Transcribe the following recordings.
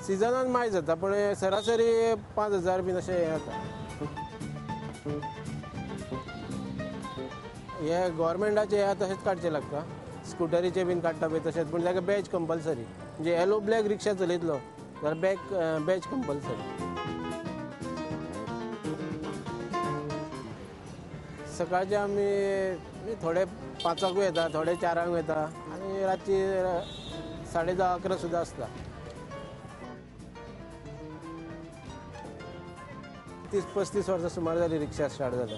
सिजनान माय जाता पण सरासरी 5000 बीन अशें हें जाता. हे गव्हर्मेंटाचे हे तशेंच काडचें लागता. स्कुटरीचे बीन काडटा पळय तशेंच पूण ताका बॅज कंपल्सरी. म्हणजे येलो ब्लॅक रिक्षा चलयतलो जाल्यार बॅज कंपल्सरी. सकाळचे आमी थोडे 5:00 येता, थोडे 4:00 येता आनी रातची 10:30-11 सुद्दां आसता. 30-35 वर्सां सुमार जाली रिक्षा स्टार्ट जाल्या.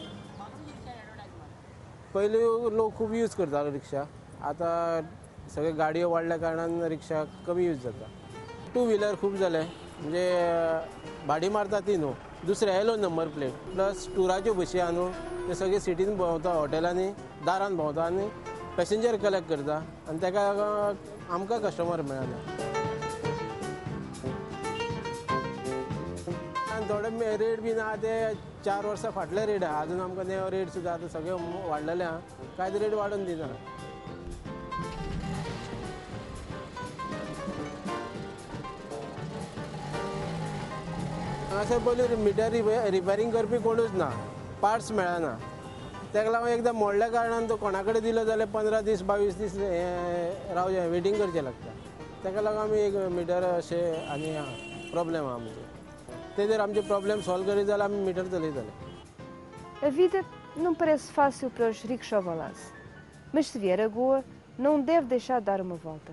पयलीं लोक खूब यूज करतालो रिक्षा. आतां सगळे गाडयो वाडल्या कारणान रिक्षा कमी यूज जाता. 2 व्हिलर खूब जाले. म्हणजे भाडी मारता ती न्हू, दुसरे येलो नंबर प्लेट प्लस टुराच्यो बशी आहा न्हू, ते सगळे सिटीन भोंवता, हॉटेलांनी दारान भोंवता आनी पॅसेंजर कलेक्ट करता आनी ताका आमकां कस्टमर मेळना. आनी थोडे रेट बीन आहा ते 4 वर्सां फाटले रेट आहा. आजून आमकां नवो रेट सुद्दां आतां सगळे वाडलेले आहा. कांयच रेट वाडोवन दिना. हांगासर पयलीं मिटर रिपेरींग करपी कोणूच ना, पार्ट्स मेळना. ताका लागून एकदां मोडल्या कारणान तो कोणा कडेन दिलो जाल्यार 15 दीस 22 दीस रावचें वेटींग करचें लागता. ताका लागून आमी एक मिटर अशें आनी प्रॉब्लेम आहा आमचे. ते जर आमचे प्रॉब्लेम सॉल्व करीत जाल्यार आमी मिटर चलयतले. A vida não parece fácil para os ricos ao balanço, mas se vier a Goa, não deve deixar de dar uma volta.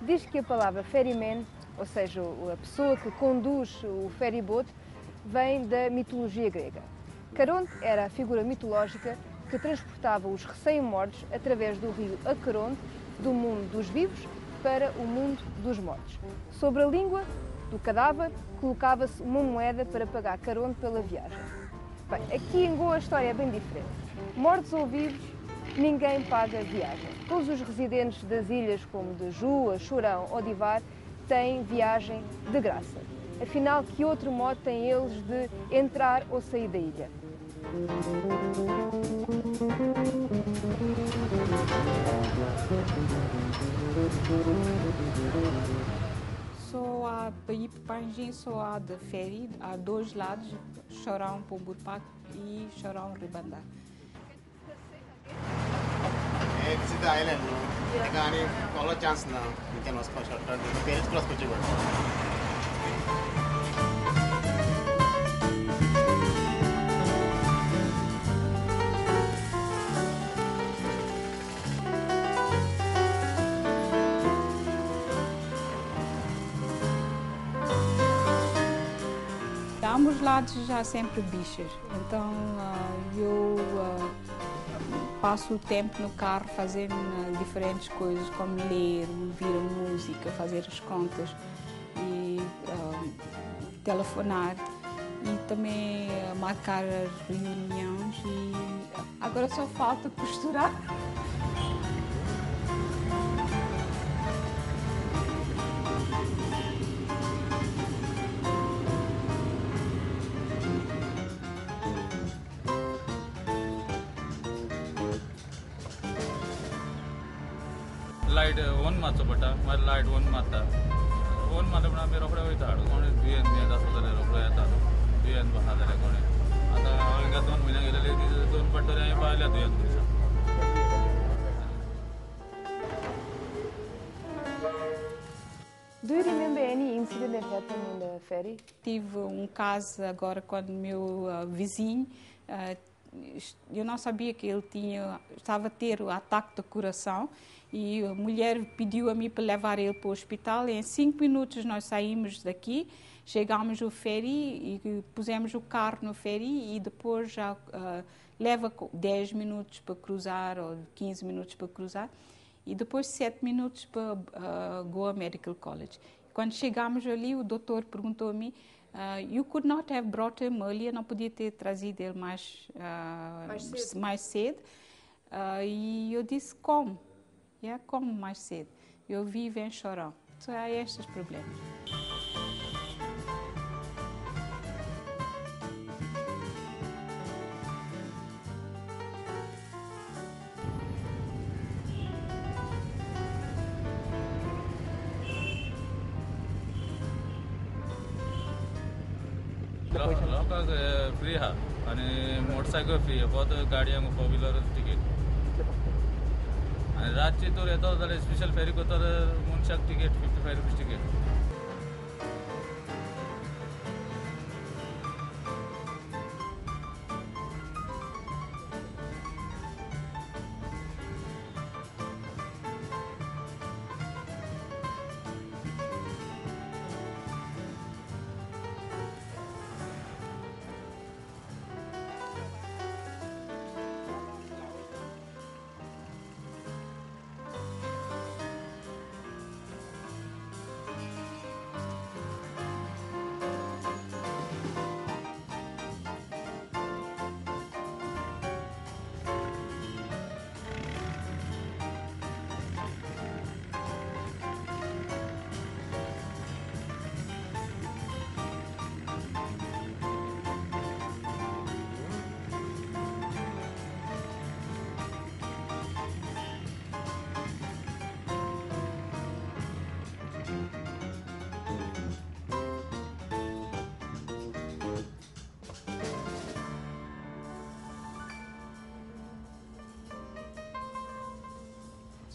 Diz que a palavra ferryman, ou seja, a pessoa que conduz o ferryboat, vem da mitologia grega. Caronte era a figura mitológica que transportava os recém-mortos através do rio Acaronte, do mundo dos vivos para o mundo dos mortos. Sobre a língua do cadáver colocava-se uma moeda para pagar Caronte pela viagem. Bem, aqui em Goa a história é bem diferente. Mortos ou vivos, ninguém paga viagem. Todos os residentes das ilhas como de Jua, Chorão ou Divar têm viagem de graça. Afinal, que outro modo têm eles de entrar ou sair da ilha? Só há para ir para Panjim, só há de ferry, há 2 lados, Chorão Pomburpac e Chorão Ribandar. This is the island. You can follow chance now. You can also short cut. The ferry cross kochi bad. A ambos lados já há sempre bichas, então eu passo o tempo no carro fazendo diferentes coisas, como ler, ouvir a música, fazer as contas e telefonar e também marcar as reuniões e agora só falta costurar. Light on मारचो पडटा मागीर light on मारता ऑन मारले म्हणून आमी रोखडे वयता हाडून कोणी दुयेंत बियेंत आसता जाल्यार रोखडो येता दुयेंत आहा जाल्यार कोणी आतां हांवें 2 म्हयने गेलेले 2 पडटले हांवें पावल्या दुयेंत मनशां. Do you remember any incident that happened in the ferry? Tive caso agora com o meu vizinho. Eu não sabia que ele estava a ter o ataque do coração e a mulher pediu a mim para levar ele para o hospital e em 5 minutos nós saímos daqui, chegámos ao ferry e pusemos o carro no ferry e depois já leva 10 minutos para cruzar ou 15 minutos para cruzar e depois 7 minutos para Goa Medical College. Quando chegámos ali, o doutor perguntou a mim, you could not have brought him earlier, não podia ter trazido ele mais cedo. E eu disse, como? Como mais cedo? Eu vivo em Chorão. Então, há estes problemas. लोकांक फ्री आहा आनी motorcycle free फक्त गाडयांक 4 व्हिलरच तिकेट आनी रातची तर येतो जाल्यार स्पेशल फेरी करता जाल्यार मनशाक तिकेट 55 rupees ticket.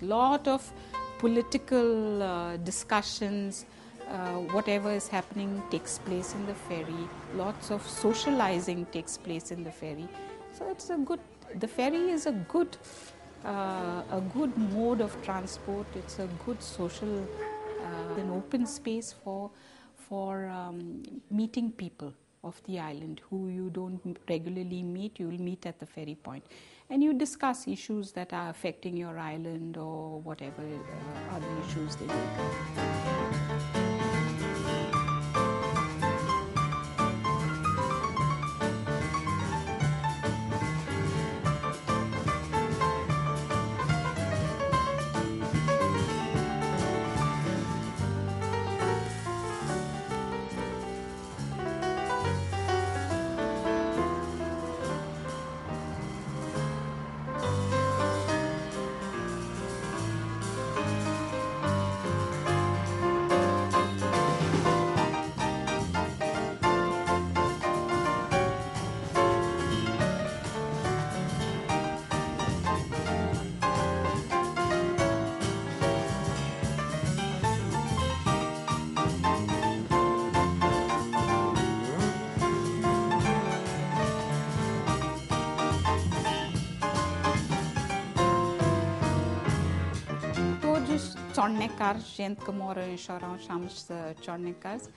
Lot of political discussions, whatever is happening takes place in the ferry. Lots of socializing takes place in the ferry. So it's the ferry is a good mode of transport. It's a good social, an open space for meeting people of the island who you don't regularly meet. You will meet at the ferry point. And you discuss issues that are affecting your island or whatever other issues they may. Chornecars, gente que mora em Chorão chama-se Chornecars.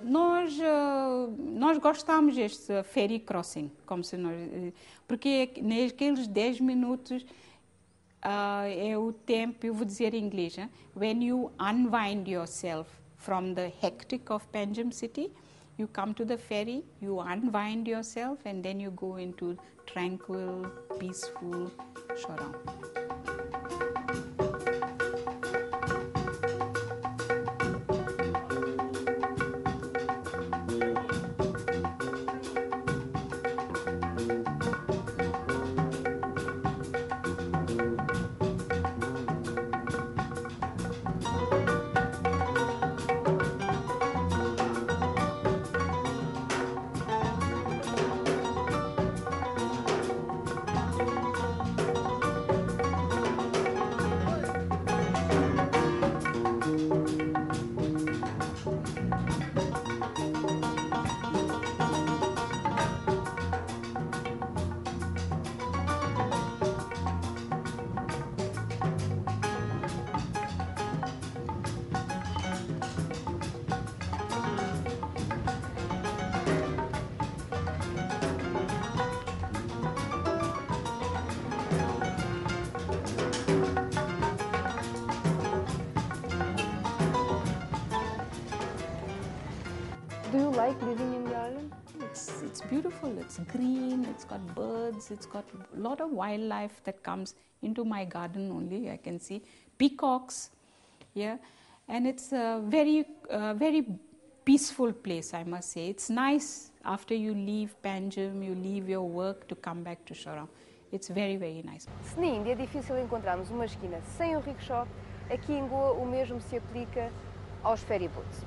Nós gostamos deste ferry crossing, como se nós, porque naqueles 10 minutos é o tempo, eu vou dizer em inglês, when you unwind yourself from the hectic of Panjim city, you come to the ferry, you unwind yourself and then you go into tranquil, peaceful Chorão. Do you like living in the island? It's beautiful, it's green, it's got birds, it's got a lot of wildlife that comes into my garden only. I can see peacocks, yeah, and it's a very peaceful place, I must say. It's nice after you leave Panjim, you leave your work to come back to Chorão. It's very nice. Se na Índia é difícil encontrarmos uma esquina sem um rickshaw, aqui em Goa o mesmo se aplica aos ferryboats.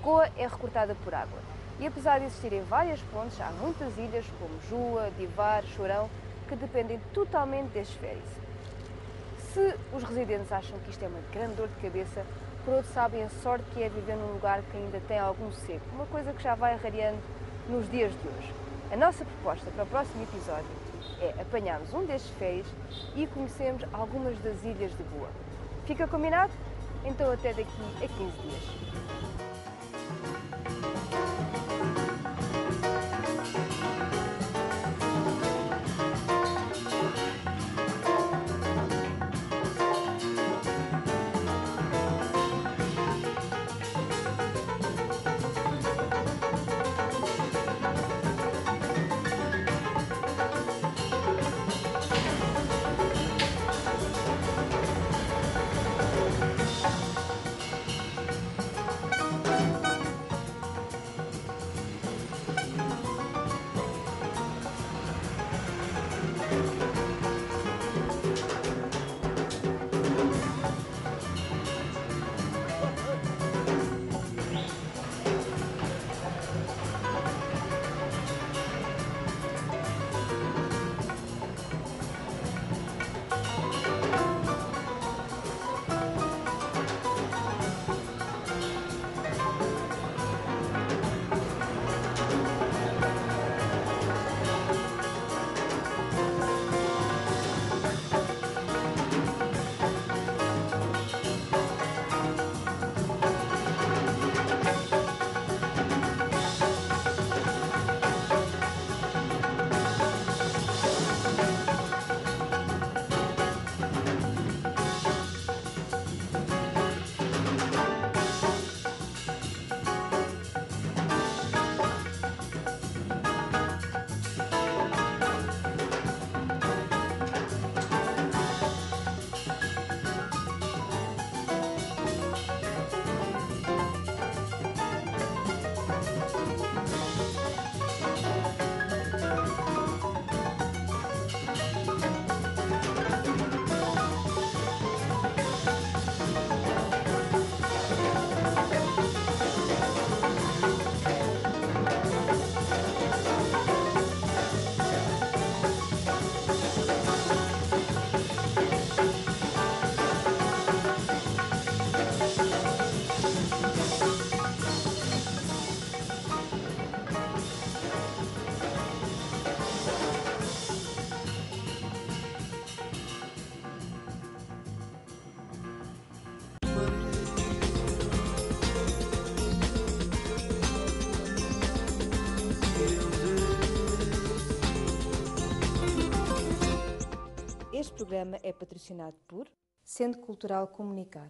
Goa é recortada por água. E apesar de existirem várias pontes, há muitas ilhas como Jua, Divar, Chorão, que dependem totalmente destes ferries. Se os residentes acham que isto é uma grande dor de cabeça, por outro sabem a sorte que é viver num lugar que ainda tem algum sossego, uma coisa que já vai rareando nos dias de hoje. A nossa proposta para o próximo episódio é apanharmos um destes ferries e conhecermos algumas das ilhas de Boa. Fica combinado? Então até daqui a 15 dias. Este programa é patrocinado por Centro Cultural Comunicar.